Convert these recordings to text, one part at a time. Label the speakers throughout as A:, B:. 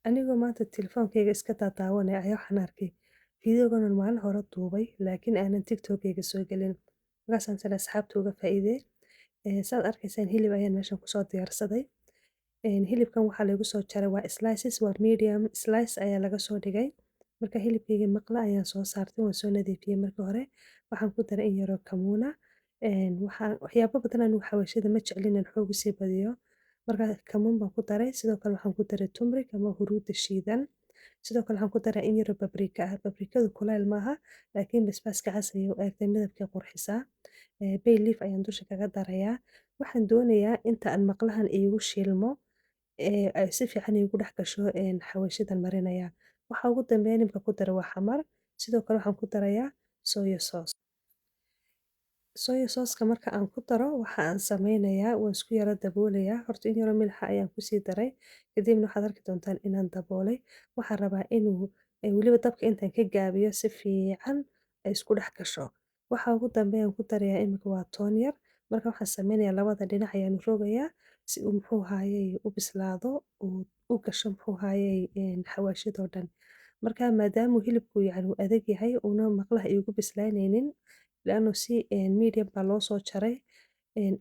A: Anigoo maanta telefoonkeyga iska daawanaya ayaa waxaan arkay fiidiyowan aan maalin hore duubay laakiin aanan TikTok-keyga soo gelin. Markaasaan sida asxaabta uga faa'iiday. Saad arkaysaan hilib ayaan meeshan kusoo diyaarsaday. Hilibkan waxaa lagu soo jaray waa slices, waa medium slice ayaa laga soo dhigay. Marka hilibkeyga maqla ayaan soo saartay, waan soo nadiifiyay marka hore. Waxaan ku daray in yaroo kamuuna. Waxyaabo badan anigu xawaashida ma jeclin in xoog sii badiyo. Marka kamuun baan ku daray, sidoo kale waxaan ku daray turmeric ama huruudda shiidan. Sidoo kale waxaan ku daray in yaroo paprika ah. Paprikadu kuleyl maaha, laakiin basbaaska cas ayay u egtay midabkay qurxisaa. Bay leaf ayaan dusha kaga darayaa. Waxaan doonayaa inta aan maqlahan iigu shiilmo ay si fiican iigu dhex gasho xawaashidan marinaya. Waxa ugu dambeeya nimka ku daro waa xamar. Sidoo kale waxaan ku darayaa soya sauce. Soya sauce-ka marka aan ku daro waxa aan sameynayaa waan isku yara daboolayaa. Horta in yaroo milix ayaan ku sii daray. Kadibna waxaad arki doontaan inaan daboolay. Waxaan rabaa inuu weliba dabka intaan ka gaabiyo si fiican ay isku dhex gasho. Waxa ugu dambeeya aan ku darayaa imika waa toon yar. Marka waxaan sameynayaa labada dhinac ayaan rogayaa si uu muxuu ahaayey u bislaado u gasho muxuu ahaayey xawaashidoo dhan. Marka maadaama hilibku yacni uu adag yahay una maqlaha iigu bislaanaynin laano si medium baa loo soo jaray.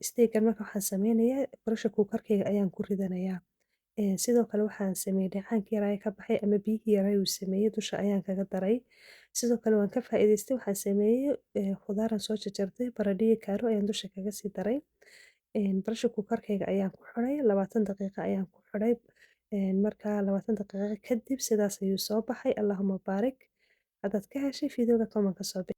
A: Steak-gan marka waxaan sameynayaa pressure cooker-keyga ayaan ku ridanayaa. Sidoo kale waxaan sameeyay dhacaankii yaraa ee ka baxay ama biyihii yaraa uu sameeyay dusha ayaan kaga daray. Sidoo kale waan ka faa'iidaystay waxaan sameeyay khudaaran soo jarjartay baradhiyo kaaro ayaan dusha kaga sii daray. Pressure cooker-keyga ayaan ku xidhay 20 daqiiqo ayaan ku xidhay. Markaa 20 daqiiqo kadib sidaas ayuu soo baxay. Allahumma baarik. Haddaad ka heshay fiidiyowga comment ka soo bixi.